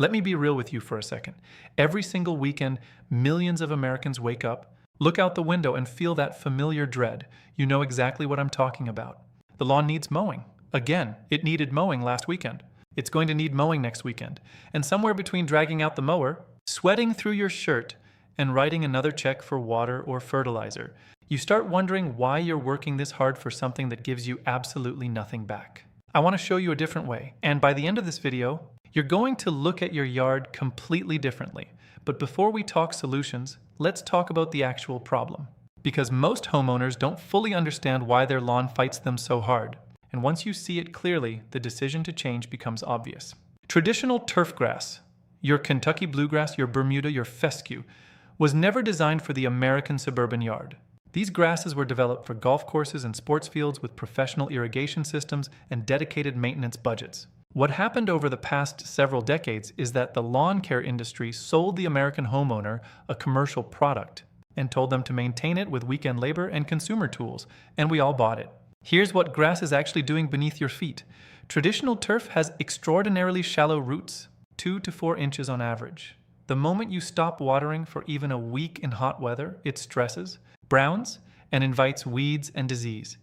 Let me be real with you for a second. Every single weekend, millions of Americans wake up, look out the window, and feel that familiar dread. You know exactly what I'm talking about. The lawn needs mowing. Again, it needed mowing last weekend. It's going to need mowing next weekend. And somewhere between dragging out the mower, sweating through your shirt, and writing another check for water or fertilizer, you start wondering why you're working this hard for something that gives you absolutely nothing back. I want to show you a different way, and by the end of this video, you're going to look at your yard completely differently. But before we talk solutions, let's talk about the actual problem. Because most homeowners don't fully understand why their lawn fights them so hard. And once you see it clearly, the decision to change becomes obvious. Traditional turf grass, your Kentucky bluegrass, your Bermuda, your fescue, was never designed for the American suburban yard. These grasses were developed for golf courses and sports fields with professional irrigation systems and dedicated maintenance budgets. What happened over the past several decades is that the lawn care industry sold the American homeowner a commercial product and told them to maintain it with weekend labor and consumer tools, and we all bought it. Here's what grass is actually doing beneath your feet. Traditional turf has extraordinarily shallow roots, 2 to 4 inches on average. The moment you stop watering for even a week in hot weather, it stresses, browns, and invites weeds and disease.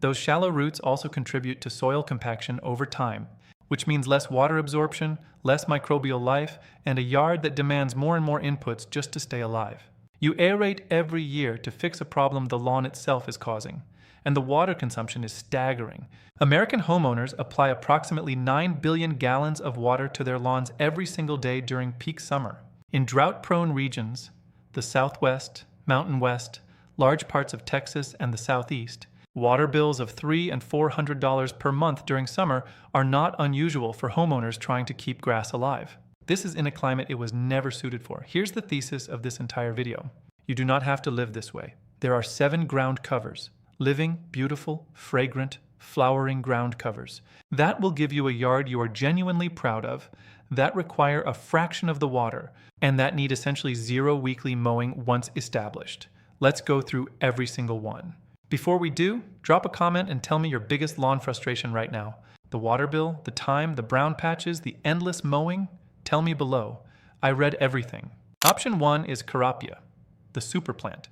Those shallow roots also contribute to soil compaction over time, which means less water absorption, less microbial life, and a yard that demands more and more inputs just to stay alive. You aerate every year to fix a problem the lawn itself is causing, and the water consumption is staggering. American homeowners apply approximately 9 billion gallons of water to their lawns every single day during peak summer. In drought-prone regions, the Southwest, Mountain West, large parts of Texas, and the Southeast, water bills of $300 and $400 per month during summer are not unusual for homeowners trying to keep grass alive. This is in a climate it was never suited for. Here's the thesis of this entire video. You do not have to live this way. There are 7 ground covers. Living, beautiful, fragrant, flowering ground covers. That will give you a yard you are genuinely proud of, that require a fraction of the water, and that need essentially 0 weekly mowing once established. Let's go through every single one. Before we do, drop a comment and tell me your biggest lawn frustration right now. The water bill, the time, the brown patches, the endless mowing? Tell me below. I read everything. Option 1 is Carapia, the super plant.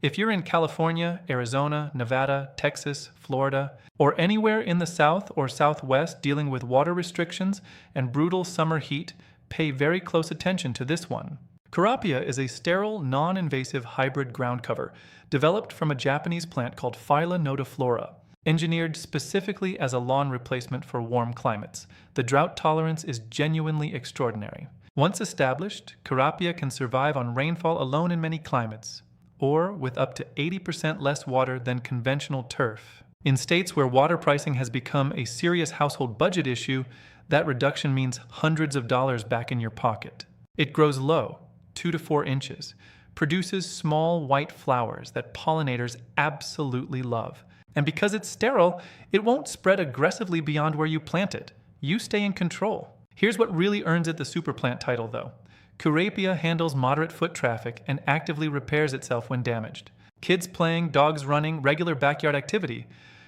If you're in California, Arizona, Nevada, Texas, Florida, or anywhere in the South or Southwest dealing with water restrictions and brutal summer heat, pay very close attention to this one. Carapia is a sterile, non-invasive hybrid ground cover developed from a Japanese plant called Phylla nodiflora, engineered specifically as a lawn replacement for warm climates. The drought tolerance is genuinely extraordinary. Once established, Carapia can survive on rainfall alone in many climates, or with up to 80% less water than conventional turf. In states where water pricing has become a serious household budget issue, that reduction means hundreds of dollars back in your pocket. It grows low, 2 to 4 inches, produces small white flowers that pollinators absolutely love. And because it's sterile, it won't spread aggressively beyond where you plant it. You stay in control. Here's what really earns it the superplant title though. Carapia handles moderate foot traffic and actively repairs itself when damaged. Kids playing, dogs running, regular backyard activity.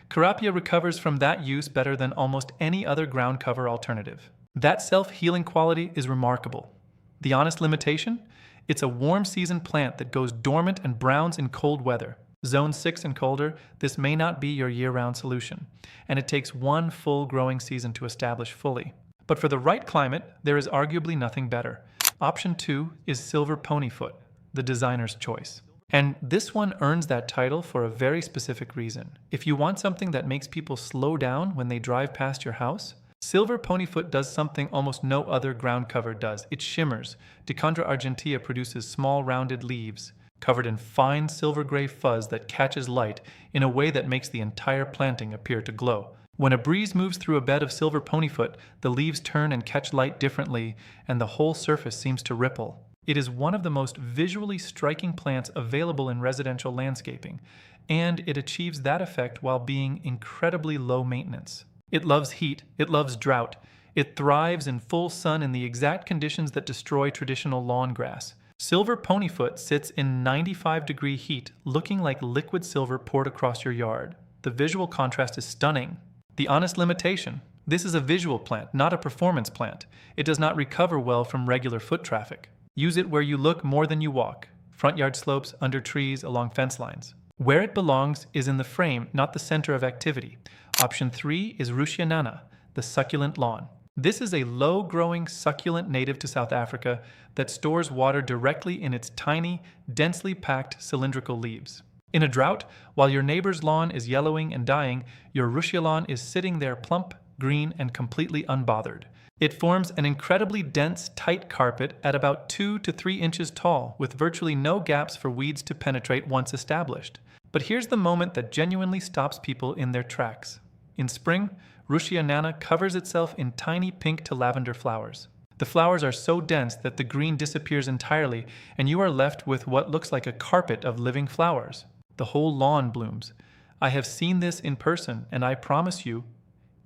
Carapia recovers from that use better than almost any other ground cover alternative. That self-healing quality is remarkable. The honest limitation? It's a warm season plant that goes dormant and browns in cold weather. Zone 6 and colder, this may not be your year-round solution, and it takes 1 full growing season to establish fully. But for the right climate, there is arguably nothing better. Option 2 is Silver Ponyfoot, the designer's choice. And this one earns that title for a very specific reason. If you want something that makes people slow down when they drive past your house, Silver Ponyfoot does something almost no other ground cover does. It shimmers. Dichondra argentea produces small rounded leaves, covered in fine silver gray fuzz that catches light in a way that makes the entire planting appear to glow. When a breeze moves through a bed of Silver Ponyfoot, the leaves turn and catch light differently, and the whole surface seems to ripple. It is one of the most visually striking plants available in residential landscaping, and it achieves that effect while being incredibly low maintenance. It loves heat, it loves drought. It thrives in full sun in the exact conditions that destroy traditional lawn grass. Silver Ponyfoot sits in 95-degree heat, looking like liquid silver poured across your yard. The visual contrast is stunning. The honest limitation: This is a visual plant, not a performance plant. It does not recover well from regular foot traffic. Use it where you look more than you walk. Front yard slopes, under trees, along fence lines. Where it belongs is in the frame, not the center of activity. Option 3 is Rushianana, the succulent lawn. This is a low-growing succulent native to South Africa that stores water directly in its tiny, densely packed cylindrical leaves. In a drought, while your neighbor's lawn is yellowing and dying, your Russia lawn is sitting there plump, green, and completely unbothered. It forms an incredibly dense, tight carpet at about 2 to 3 inches tall, with virtually no gaps for weeds to penetrate once established. But here's the moment that genuinely stops people in their tracks. In spring, Rushianana covers itself in tiny pink to lavender flowers. The flowers are so dense that the green disappears entirely, and you are left with what looks like a carpet of living flowers. The whole lawn blooms. I have seen this in person, and I promise you,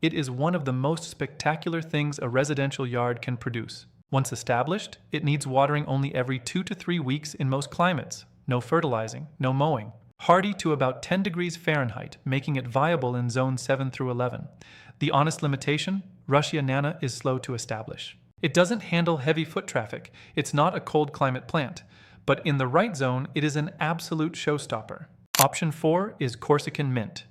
it is one of the most spectacular things a residential yard can produce. Once established, it needs watering only every 2 to 3 weeks in most climates. No fertilizing, no mowing. Hardy to about 10 degrees Fahrenheit, making it viable in zones 7 through 11. The honest limitation? Rushianana is slow to establish. It doesn't handle heavy foot traffic. It's not a cold climate plant. But in the right zone, it is an absolute showstopper. Option 4 is Corsican mint,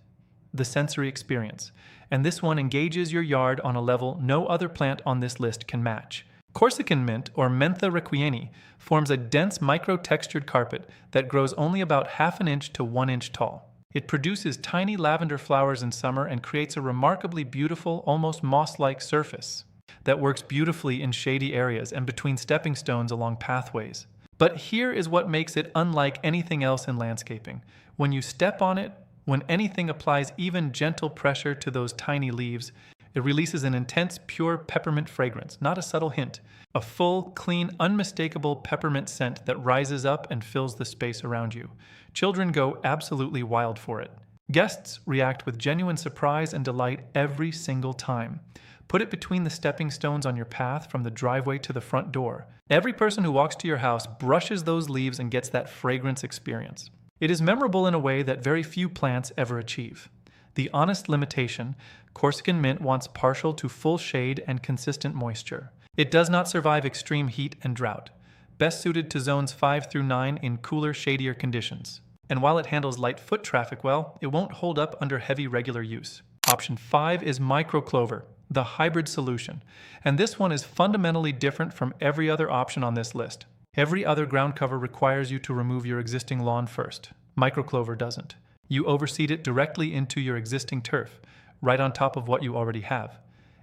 the sensory experience. And this one engages your yard on a level no other plant on this list can match. Corsican mint, or Mentha requieni, forms a dense micro-textured carpet that grows only about ½ an inch to 1 inch tall. It produces tiny lavender flowers in summer and creates a remarkably beautiful, almost moss-like surface that works beautifully in shady areas and between stepping stones along pathways. But here is what makes it unlike anything else in landscaping. When you step on it, when anything applies even gentle pressure to those tiny leaves, it releases an intense, pure peppermint fragrance, not a subtle hint. A full, clean, unmistakable peppermint scent that rises up and fills the space around you. Children go absolutely wild for it. Guests react with genuine surprise and delight every single time. Put it between the stepping stones on your path from the driveway to the front door. Every person who walks to your house brushes those leaves and gets that fragrance experience. It is memorable in a way that very few plants ever achieve. The honest limitation, Corsican mint wants partial to full shade and consistent moisture. It does not survive extreme heat and drought. Best suited to zones 5 through 9 in cooler, shadier conditions. And while it handles light foot traffic well, it won't hold up under heavy regular use. Option 5 is microclover, the hybrid solution. And this one is fundamentally different from every other option on this list. Every other ground cover requires you to remove your existing lawn first. Microclover doesn't. You overseed it directly into your existing turf, right on top of what you already have.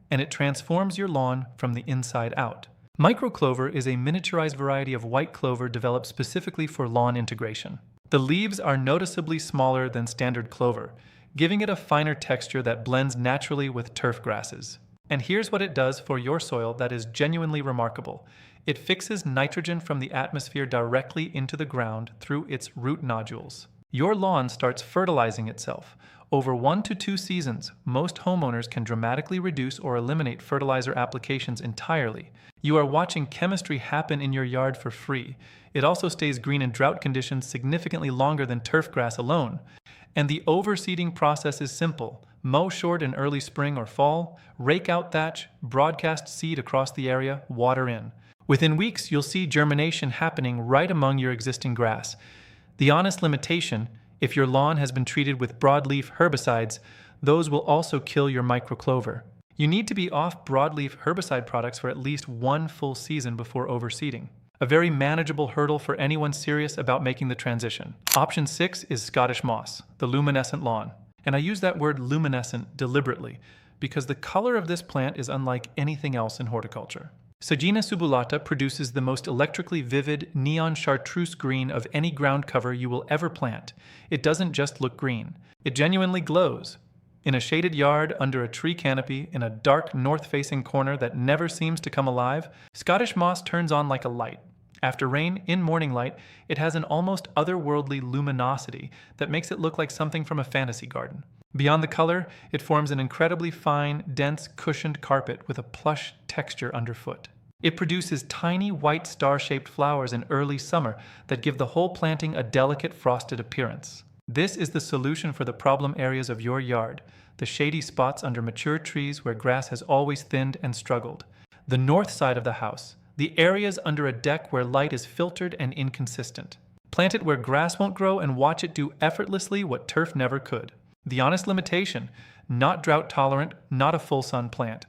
And it transforms your lawn from the inside out. Microclover is a miniaturized variety of white clover developed specifically for lawn integration. The leaves are noticeably smaller than standard clover, giving it a finer texture that blends naturally with turf grasses. And here's what it does for your soil that is genuinely remarkable. It fixes nitrogen from the atmosphere directly into the ground through its root nodules. Your lawn starts fertilizing itself. Over 1 to 2 seasons, most homeowners can dramatically reduce or eliminate fertilizer applications entirely. You are watching chemistry happen in your yard for free. It also stays green in drought conditions significantly longer than turf grass alone. And the overseeding process is simple. Mow short in early spring or fall, rake out thatch, broadcast seed across the area, water in. Within weeks, you'll see germination happening right among your existing grass. The honest limitation, if your lawn has been treated with broadleaf herbicides, those will also kill your microclover. You need to be off broadleaf herbicide products for at least 1 full season before overseeding. A very manageable hurdle for anyone serious about making the transition. Option 6 is Scottish moss, the luminescent lawn. And I use that word luminescent deliberately because the color of this plant is unlike anything else in horticulture. Sagina subulata produces the most electrically vivid neon chartreuse green of any ground cover you will ever plant. It doesn't just look green. It genuinely glows. In a shaded yard, under a tree canopy, in a dark north-facing corner that never seems to come alive, Scottish moss turns on like a light. After rain, in morning light, it has an almost otherworldly luminosity that makes it look like something from a fantasy garden. Beyond the color, it forms an incredibly fine, dense, cushioned carpet with a plush texture underfoot. It produces tiny white star-shaped flowers in early summer that give the whole planting a delicate frosted appearance. This is the solution for the problem areas of your yard. the shady spots under mature trees where grass has always thinned and struggled. The north side of the house, the areas under a deck where light is filtered and inconsistent. Plant it where grass won't grow and watch it do effortlessly what turf never could. The honest limitation: not drought tolerant, not a full sun plant.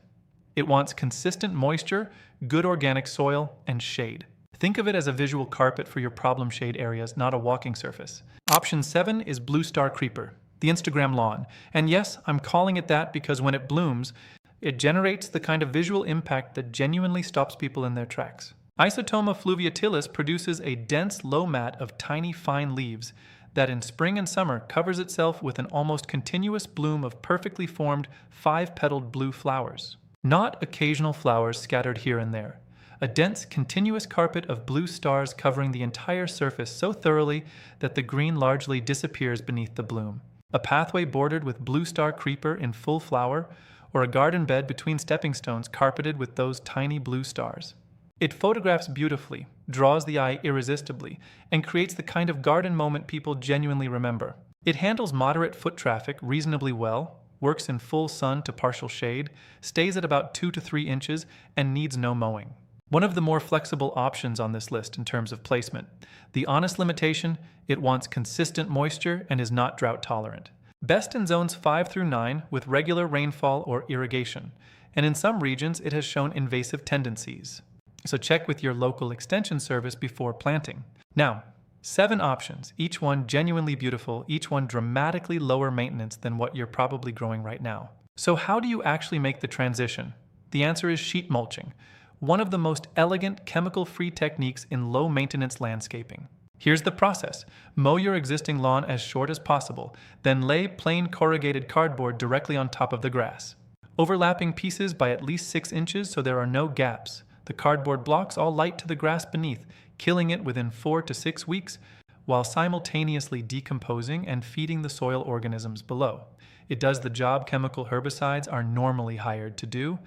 It wants consistent moisture, good organic soil, and shade. Think of it as a visual carpet for your problem shade areas, not a walking surface. Option 7 is Blue Star Creeper, the Instagram lawn. And yes, I'm calling it that because when it blooms, it generates the kind of visual impact that genuinely stops people in their tracks. Isotoma fluviatilis produces a dense low mat of tiny fine leaves that in spring and summer covers itself with an almost continuous bloom of perfectly formed 5-petaled blue flowers. Not occasional flowers scattered here and there. A dense, continuous carpet of blue stars covering the entire surface so thoroughly that the green largely disappears beneath the bloom. A pathway bordered with blue star creeper in full flower, or a garden bed between stepping stones carpeted with those tiny blue stars. It photographs beautifully, draws the eye irresistibly, and creates the kind of garden moment people genuinely remember. It handles moderate foot traffic reasonably well, works in full sun to partial shade, stays at about 2 to 3 inches, and needs no mowing. One of the more flexible options on this list in terms of placement. The honest limitation: it wants consistent moisture and is not drought tolerant. Best in zones 5 through 9 with regular rainfall or irrigation, and in some regions it has shown invasive tendencies. So check with your local extension service before planting. Now, 7 options, each one genuinely beautiful, each one dramatically lower maintenance than what you're probably growing right now. So how do you actually make the transition? The answer is sheet mulching, one of the most elegant chemical-free techniques in low-maintenance landscaping. Here's the process. Mow your existing lawn as short as possible, then lay plain corrugated cardboard directly on top of the grass. Overlapping pieces by at least 6 inches so there are no gaps. The cardboard blocks all light to the grass beneath, killing it within 4 to 6 weeks, while simultaneously decomposing and feeding the soil organisms below. It does the job chemical herbicides are normally hired to do,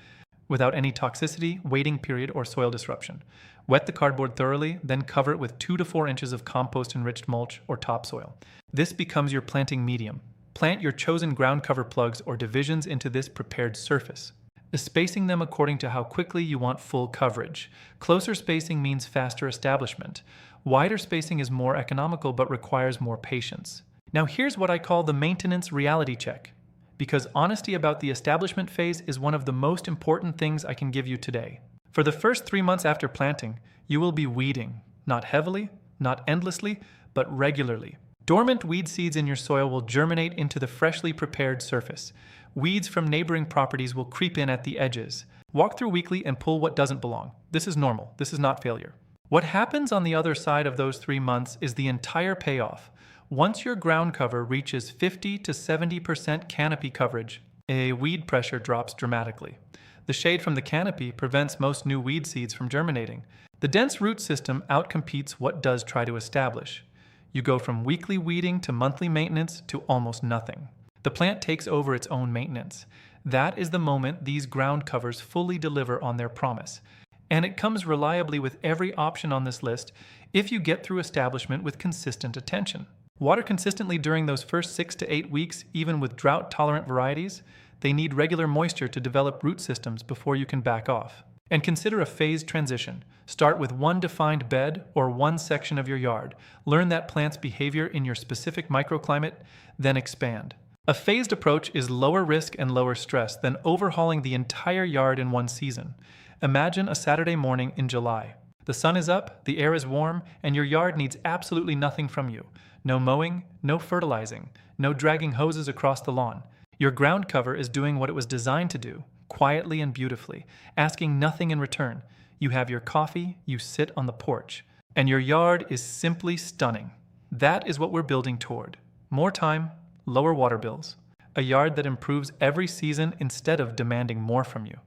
without any toxicity, waiting period, or soil disruption. Wet the cardboard thoroughly, then cover it with 2 to 4 inches of compost-enriched mulch or topsoil. This becomes your planting medium. Plant your chosen ground cover plugs or divisions into this prepared surface, spacing them according to how quickly you want full coverage. Closer spacing means faster establishment. Wider spacing is more economical but requires more patience. Now here's what I call the maintenance reality check, because honesty about the establishment phase is one of the most important things I can give you today. For the first 3 months after planting, you will be weeding, not heavily, not endlessly, but regularly. Dormant weed seeds in your soil will germinate into the freshly prepared surface. Weeds from neighboring properties will creep in at the edges. Walk through weekly and pull what doesn't belong. This is normal. This is not failure. What happens on the other side of those 3 months is the entire payoff. Once your ground cover reaches 50 to 70% canopy coverage, a weed pressure drops dramatically. The shade from the canopy prevents most new weed seeds from germinating. The dense root system outcompetes what does try to establish. You go from weekly weeding to monthly maintenance to almost nothing. The plant takes over its own maintenance. That is the moment these ground covers fully deliver on their promise. And it comes reliably with every option on this list if you get through establishment with consistent attention. Water consistently during those first 6 to 8 weeks, even with drought-tolerant varieties. They need regular moisture to develop root systems before you can back off. And consider a phased transition. Start with one defined bed or one section of your yard. Learn that plant's behavior in your specific microclimate, then expand. A phased approach is lower risk and lower stress than overhauling the entire yard in one season. Imagine a Saturday morning in July. The sun is up, the air is warm, and your yard needs absolutely nothing from you. No mowing, no fertilizing, no dragging hoses across the lawn. Your ground cover is doing what it was designed to do, quietly and beautifully, asking nothing in return. You have your coffee, you sit on the porch, and your yard is simply stunning. That is what we're building toward. More time, lower water bills. A yard that improves every season instead of demanding more from you.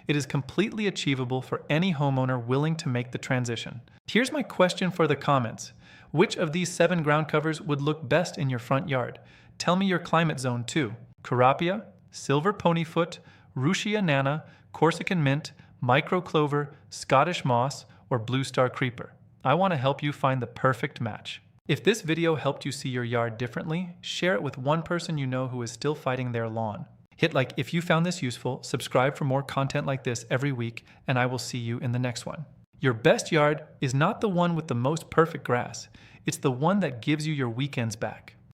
It is completely achievable for any homeowner willing to make the transition. Here's my question for the comments. Which of these 7 ground covers would look best in your front yard? Tell me your climate zone too. Carapia, silver ponyfoot, Ruchia nana, Corsican mint, micro clover, Scottish moss, or blue star creeper. I want to help you find the perfect match. If this video helped you see your yard differently, share it with one person you know who is still fighting their lawn. Hit like if you found this useful, subscribe for more content like this every week, and I will see you in the next one. Your best yard is not the one with the most perfect grass. It's the one that gives you your weekends back.